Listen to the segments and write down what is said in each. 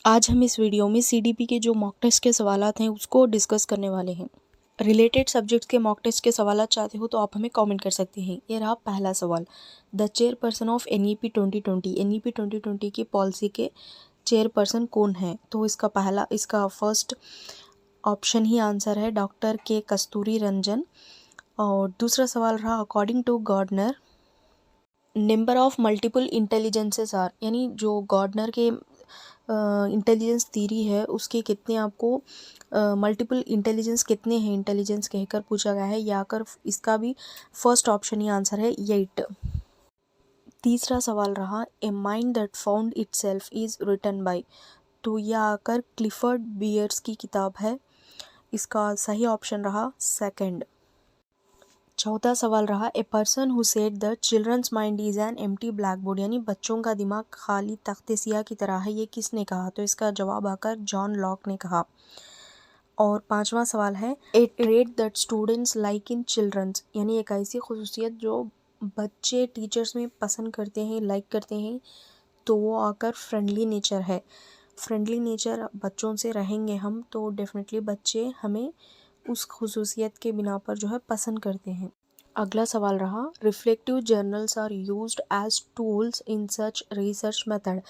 आज हम इस वीडियो में सीडीपी के जो मॉक टेस्ट के सवालात हैं उसको डिस्कस करने वाले हैं। रिलेटेड सब्जेक्ट्स के मॉक टेस्ट के सवालात चाहते हो तो आप हमें कमेंट कर सकते हैं। ये रहा पहला सवाल, the chairperson of NEP 2020, NEP 2020 की पॉलिसी के चेयरपर्सन कौन है? तो इसका फर्स्ट ऑप्शन ही आंसर है डॉक्टर के कस्तूरी रंजन। और दूसरा सवाल रहा, according to Gardner number of multiple intelligences are, यानी जो गार्डनर के इंटेलिजेंस थ्योरी है उसके कितने आपको मल्टीपल इंटेलिजेंस कितने हैं इंटेलिजेंस कहकर पूछा गया है। या कर इसका भी फर्स्ट ऑप्शन ही आंसर है 8। तीसरा सवाल रहा, a mind that found itself is written by, तो यह आकर क्लिफर्ड बियर्स की किताब है। इसका सही ऑप्शन रहा सेकंड। चौथा सवाल रहा, a person who said the children's mind is an empty black board, यानी बच्चों का दिमाग खाली तख्ते सियाह की तरह है, ये किसने कहा? तो इसका जवाब आकर जॉन लॉक ने कहा। और पांचवा सवाल है, a trait that students like in children's, यानी एक ऐसी खुसूसियत जो बच्चे टीचर्स में पसंद करते हैं, लाइक करते हैं, तो वो आकर फ्रेंडली नेचर है। फ्रेंडली नेचर बच्चों से रहेंगे हम तो डेफिनेटली बच्चे हमें उस खुसूसियत के बिना पर जो है पसंद करते हैं। अगला सवाल रहा, reflective journals are used as tools in such research method,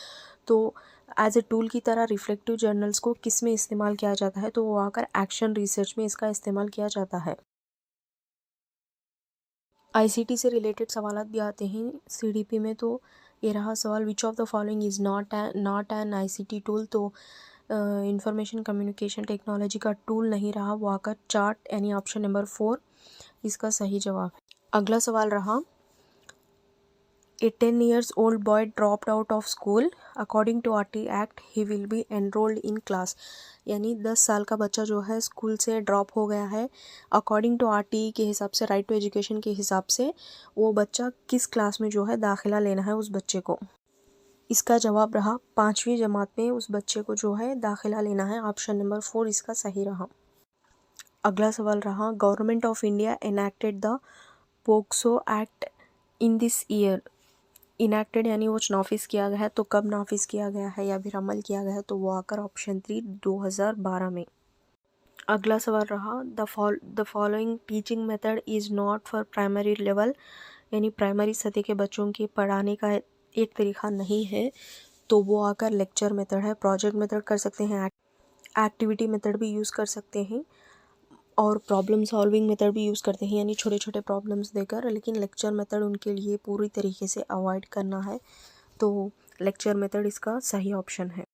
तो एज ए टूल की तरह रिफ्लेक्टिव जर्नल्स को किस में इस्तेमाल किया जाता है? तो वो आकर एक्शन रिसर्च में इसका इस्तेमाल किया जाता है। आईसीटी से रिलेटेड सवाल भी आते हैं सीडीपी में, तो ये रहा सवाल, which of the following is not an ICT tool, तो इंफॉर्मेशन कम्युनिकेशन टेक्नोलॉजी का टूल नहीं रहा, वो आकर चार्ट, यानी ऑप्शन नंबर 4 इसका सही जवाब है। अगला सवाल रहा, ए 10 years old boy dropped out of school, according to RT Act he will be enrolled in class, यानी 10 साल का बच्चा जो है स्कूल से ड्रॉप हो गया है, अकॉर्डिंग टू RTE के हिसाब से, राइट टू एजुकेशन के हिसाब से, वो बच्चा किस क्लास में जो है दाखिला लेना है उस बच्चे को? इसका जवाब रहा 5वीं जमात में उस बच्चे को जो है दाखिला लेना है, ऑप्शन नंबर 4 इसका सही रहा। अगला सवाल रहा, government of India enacted the POCSO act in this year, enacted यानी वो नाफिज किया गया है, तो कब नाफिज किया गया है या फिर अमल किया गया है? तो वो आकर ऑप्शन 3 2012 में। अगला सवाल रहा, the following teaching method is not for primary level, यानी प्राइमरी सतह के बच्चों के पढ़ाने का एक तरीका नहीं है, तो वो आकर लेक्चर मेथड है। प्रोजेक्ट मेथड कर सकते हैं, एक्टिविटी मेथड भी यूज़ कर सकते हैं, और प्रॉब्लम सॉल्विंग मेथड भी यूज़ करते हैं, यानी छोटे छोटे प्रॉब्लम्स देकर, लेकिन लेक्चर मेथड उनके लिए पूरी तरीके से अवॉइड करना है, तो लेक्चर मेथड इसका सही ऑप्शन है।